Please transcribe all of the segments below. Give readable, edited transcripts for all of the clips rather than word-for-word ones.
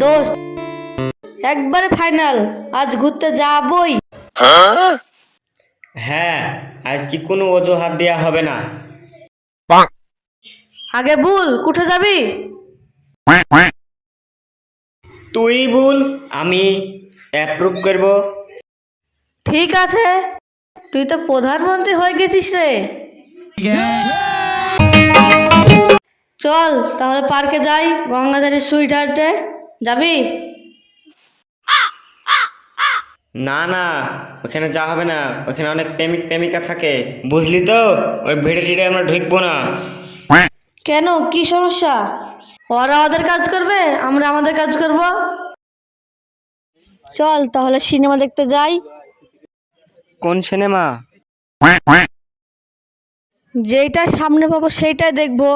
দোস্ত একবারে ফাইনাল, আজ ঘুরতে যাবই। হ্যাঁ, আজ কি কোনো অজুহাত দেয়া হবে না। আগে বল কোঠে যাবি? তুই বল, আমি অ্যাপ্রুভ করব। ঠিক আছে, তুই তো প্রধানমন্ত্রী হয়ে গেছিস রে। চল তাহলে পার্কে যাই, গঙ্গাধারের সুইট হার্টে যাবি? না না, ওখানে যাওয়া হবে না, ওখানে অনেক প্রেমিক প্রেমিকা থাকে, বুঝলি তো। ওই ভিড়ে টিড়ে আমরা ঢুকবো না। কেন, কি সমস্যা? ওরা ওদের কাজ করবে, আমরা আমাদের কাজ করব। চল তাহলে সিনেমা দেখতে যাই। কোন সিনেমা? যেইটা সামনে পাবো সেইটাই দেখবো।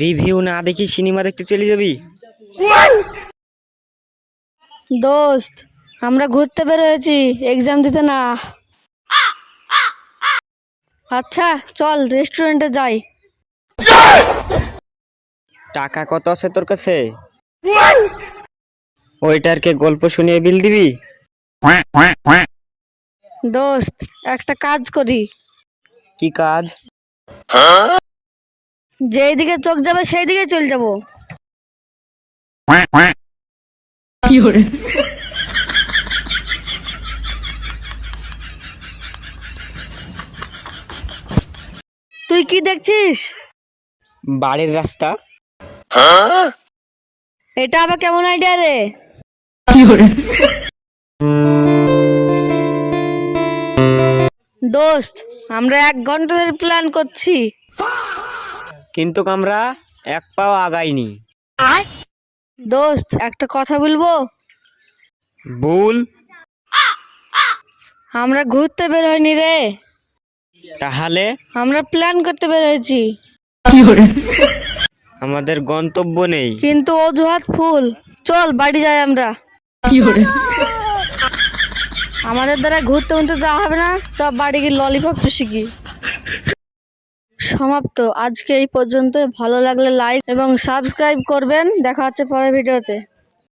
রিভিউ না দেখি সিনেমা দেখতে চলে যাবি? দোস্ত আমরা ঘুরতে বের হয়েছি, এক্সাম দিতে না। আচ্ছা চল রেস্টুরেন্টে যাই। টাকা কত আছে তোর কাছে? ওইটারকে গল্প শুনিয়ে বিল দিবি? দোস্ত একটা কাজ করি, কি কাজ? যেই দিকে চোখ যাবে সেই দিকে চলে যাব। তুই কি দেখছিস? বাড়ির রাস্তা। এটা আবার কেমন আইডিয়া রে? দোস্ত আমরা 1 ঘন্টা ধরে প্ল্যান করছি, কিন্তু আমরা এক পাও আগাইনি। দোস্ত একটা কথা বলবো? ভুল। আমরা ঘুরতে বের হইনি রে, তাহলে আমরা প্ল্যান করতে বের হয়েছি। আমাদের গন্তব্য নেই। কিন্তু অজুহাত ফুল। চল বাড়ি যাই আমরা। আমাদের দ্বারা ঘুরতে ঘুরতে যাওয়া হবে না, সব বাড়ি গিয়ে ললিপপ শিখি। সমাপ্ত, আজকে এই পর্যন্ত। ভালো লাগলে লাইক এবং সাবস্ক্রাইব করবেন। দেখা হচ্ছে পরের ভিডিওতে।